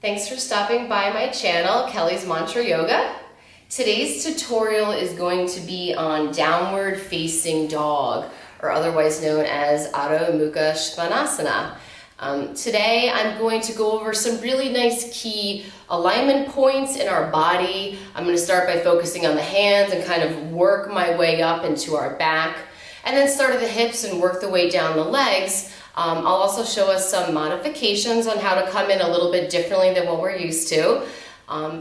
Thanks for stopping by my channel, Kelly's Mantra Yoga. Today's tutorial is going to be on downward facing dog, or otherwise known as Adho Mukha Svanasana. Today I'm going to go over some really nice key alignment points in our body. I'm going to start by focusing on the hands and kind of work my way up into our back, and then start at the hips and work the way down the legs. I'll also show us some modifications on how to come in a little bit differently than what we're used to.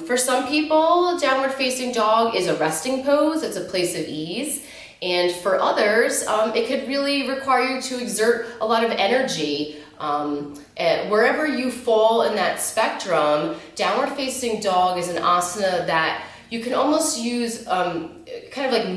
For some people, downward facing dog is a resting pose. It's a place of ease. And for others, it could really require you to exert a lot of energy. Wherever you fall in that spectrum, downward facing dog is an asana that you can almost use kind of like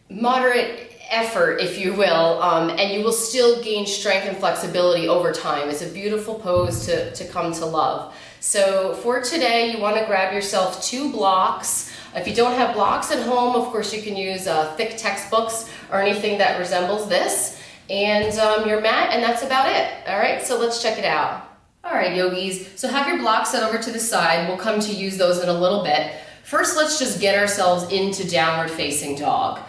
moderate effort, if you will, and you will still gain strength and flexibility over time. It's a beautiful pose to come to love. So for today, you want to grab yourself 2 blocks. If you don't have blocks at home, of course you can use thick textbooks or anything that resembles this, and your mat, and that's about it. All right, so let's check it out. All right, yogis, so have your blocks set over to the side. We'll come to use those in a little bit. First, let's just get ourselves into downward facing dog.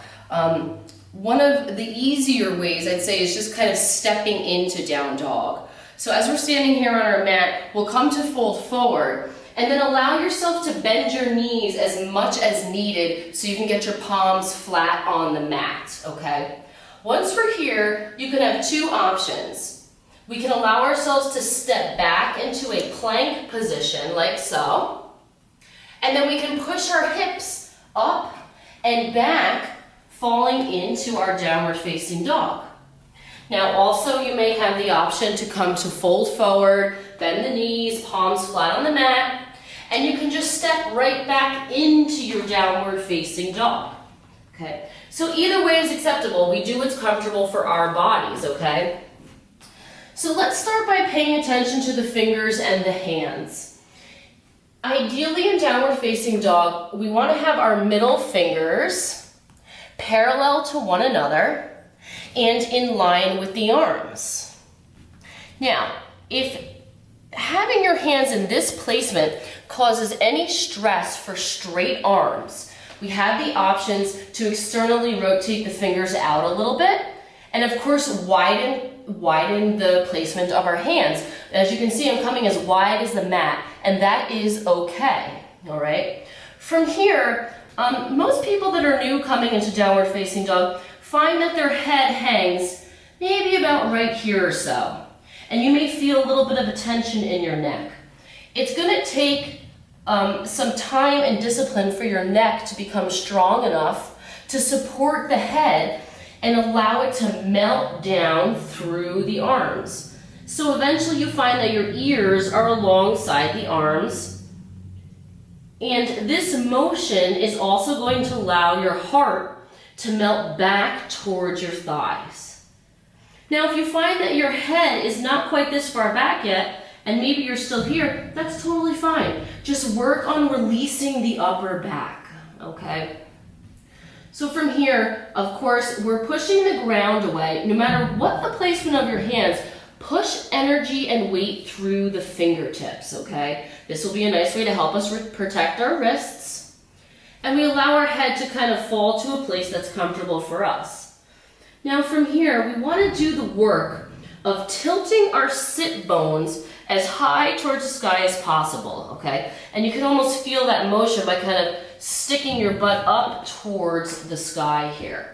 One of the easier ways, I'd say, is just kind of stepping into down dog. So as we're standing here on our mat, we'll come to fold forward, and then allow yourself to bend your knees as much as needed so you can get your palms flat on the mat, okay? Once we're here, you can have 2 options. We can allow ourselves to step back into a plank position, like so, and then we can push our hips up and back, falling into our downward facing dog. Now also you may have the option to come to fold forward, bend the knees, palms flat on the mat, and you can just step right back into your downward facing dog. Okay, so either way is acceptable. We do what's comfortable for our bodies, okay? So let's start by paying attention to the fingers and the hands. Ideally in downward facing dog, we want to have our middle fingers parallel to one another and in line with the arms. Now, if having your hands in this placement causes any stress for straight arms, we have the options to externally rotate the fingers out a little bit, and of course widen the placement of our hands. As you can see, I'm coming as wide as the mat, and that is okay, all right? From here, most people that are new coming into downward facing dog find that their head hangs maybe about right here or so. And you may feel a little bit of a tension in your neck. It's going to take some time and discipline for your neck to become strong enough to support the head and allow it to melt down through the arms. So eventually you find that your ears are alongside the arms. And this motion is also going to allow your heart to melt back towards your thighs. Now, if you find that your head is not quite this far back yet, and maybe you're still here, that's totally fine. Just work on releasing the upper back, okay? So from here, of course, we're pushing the ground away. No matter what the placement of your hands, push energy and weight through the fingertips, okay? This will be a nice way to help us protect our wrists. And we allow our head to kind of fall to a place that's comfortable for us. Now from here, we want to do the work of tilting our sit bones as high towards the sky as possible, okay? And you can almost feel that motion by kind of sticking your butt up towards the sky here.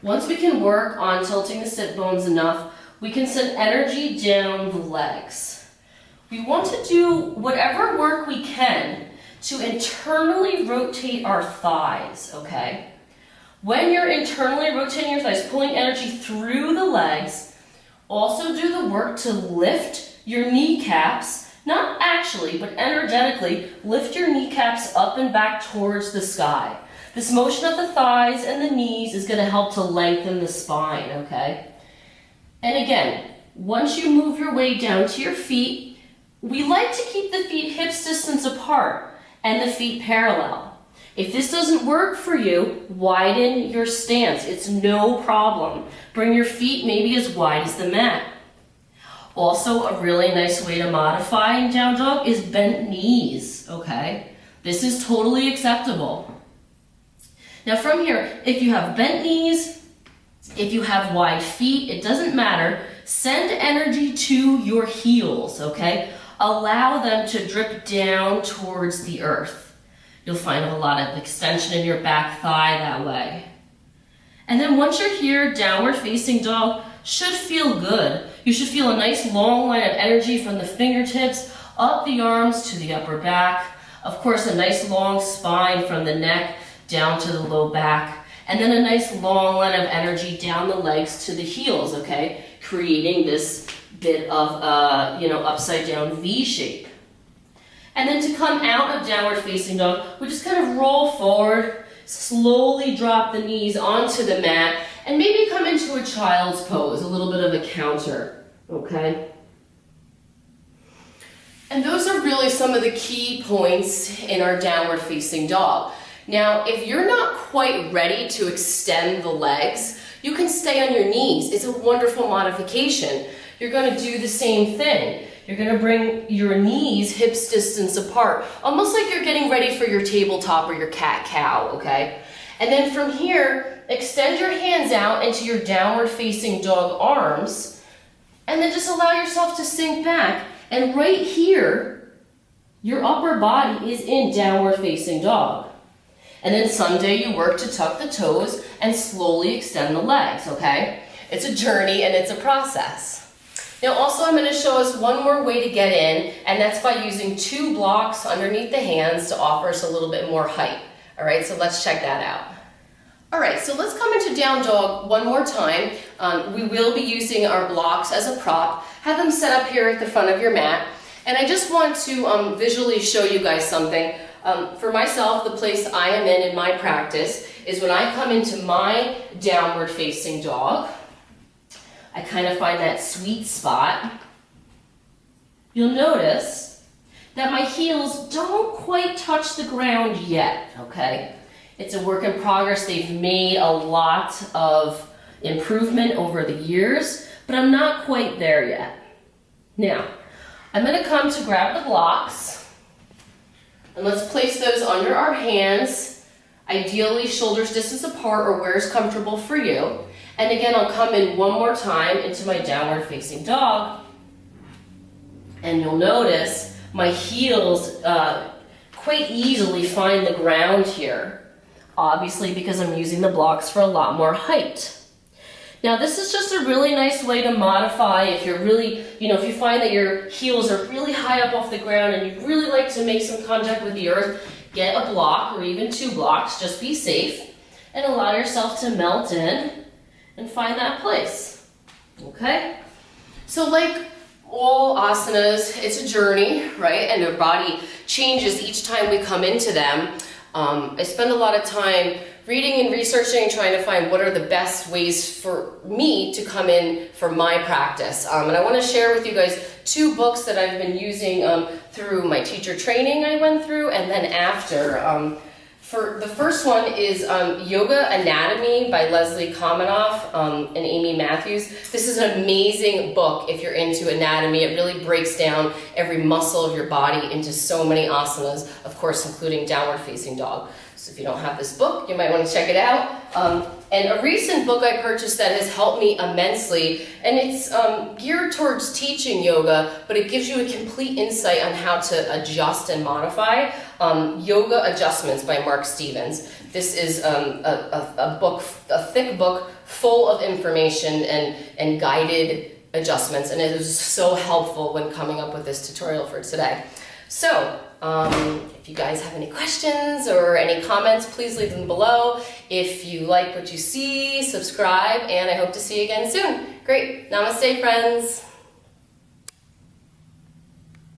Once we can work on tilting the sit bones enough, we can send energy down the legs. We want to do whatever work we can to internally rotate our thighs, okay? When you're internally rotating your thighs, pulling energy through the legs, also do the work to lift your kneecaps, not actually, but energetically, lift your kneecaps up and back towards the sky. This motion of the thighs and the knees is going to help to lengthen the spine, okay? And again, once you move your way down to your feet, we like to keep the feet hips distance apart and the feet parallel. If this doesn't work for you, widen your stance. It's no problem. Bring your feet maybe as wide as the mat. Also, a really nice way to modify down dog is bent knees, okay? This is totally acceptable. Now from here, if you have bent knees, if you have wide feet, it doesn't matter. Send energy to your heels, okay? Allow them to drip down towards the earth. You'll find a lot of extension in your back thigh that way. And then once you're here, downward facing dog should feel good. You should feel a nice long line of energy from the fingertips up the arms to the upper back. Of course, a nice long spine from the neck down to the low back. And then a nice long line of energy down the legs to the heels, okay? Creating this bit of, upside down V shape. And then to come out of downward facing dog, we just kind of roll forward, slowly drop the knees onto the mat, and maybe come into a child's pose, a little bit of a counter, okay? And those are really some of the key points in our downward facing dog. Now, if you're not quite ready to extend the legs, you can stay on your knees. It's a wonderful modification. You're going to do the same thing. You're going to bring your knees hips distance apart, almost like you're getting ready for your tabletop or your cat-cow, okay? And then from here, extend your hands out into your downward facing dog arms, and then just allow yourself to sink back. And right here, your upper body is in downward facing dog. And then someday you work to tuck the toes and slowly extend the legs, okay? It's a journey and it's a process. Now also I'm going to show us one more way to get in, and that's by using 2 blocks underneath the hands to offer us a little bit more height. All right, so let's check that out. All right, so let's come into down dog one more time. We will be using our blocks as a prop. Have them set up here at the front of your mat. And I just want to visually show you guys something. For myself, the place I am in my practice is when I come into my downward facing dog. I kind of find that sweet spot. You'll notice that my heels don't quite touch the ground yet, okay? It's a work in progress. They've made a lot of improvement over the years, but I'm not quite there yet. Now, I'm going to come to grab the blocks, and let's place those under our hands, ideally shoulders distance apart or where's comfortable for you. And again, I'll come in one more time into my downward facing dog, and you'll notice my heels quite easily find the ground here. Obviously, because I'm using the blocks for a lot more height. Now, this is just a really nice way to modify if you're really, if you find that your heels are really high up off the ground and you really like to make some contact with the earth, get a block or even 2 blocks, just be safe, and allow yourself to melt in and find that place, okay? So like all asanas, it's a journey, right? And our body changes each time we come into them. I spend a lot of time reading and researching, trying to find what are the best ways for me to come in for my practice. And I want to share with you guys 2 books that I've been using through my teacher training I went through, and then after. For the first one is Yoga Anatomy by Leslie Kaminoff and Amy Matthews. This is an amazing book if you're into anatomy. It really breaks down every muscle of your body into so many asanas, of course, including downward facing dog. So if you don't have this book, you might want to check it out. And a recent book I purchased that has helped me immensely, and it's geared towards teaching yoga, but it gives you a complete insight on how to adjust and modify. Yoga Adjustments by Mark Stevens. This is a thick book full of information and guided adjustments, and it was so helpful when coming up with this tutorial for today. So, if you guys have any questions or any comments, please leave them below. If you like what you see, subscribe, and I hope to see you again soon. Great. Namaste, friends.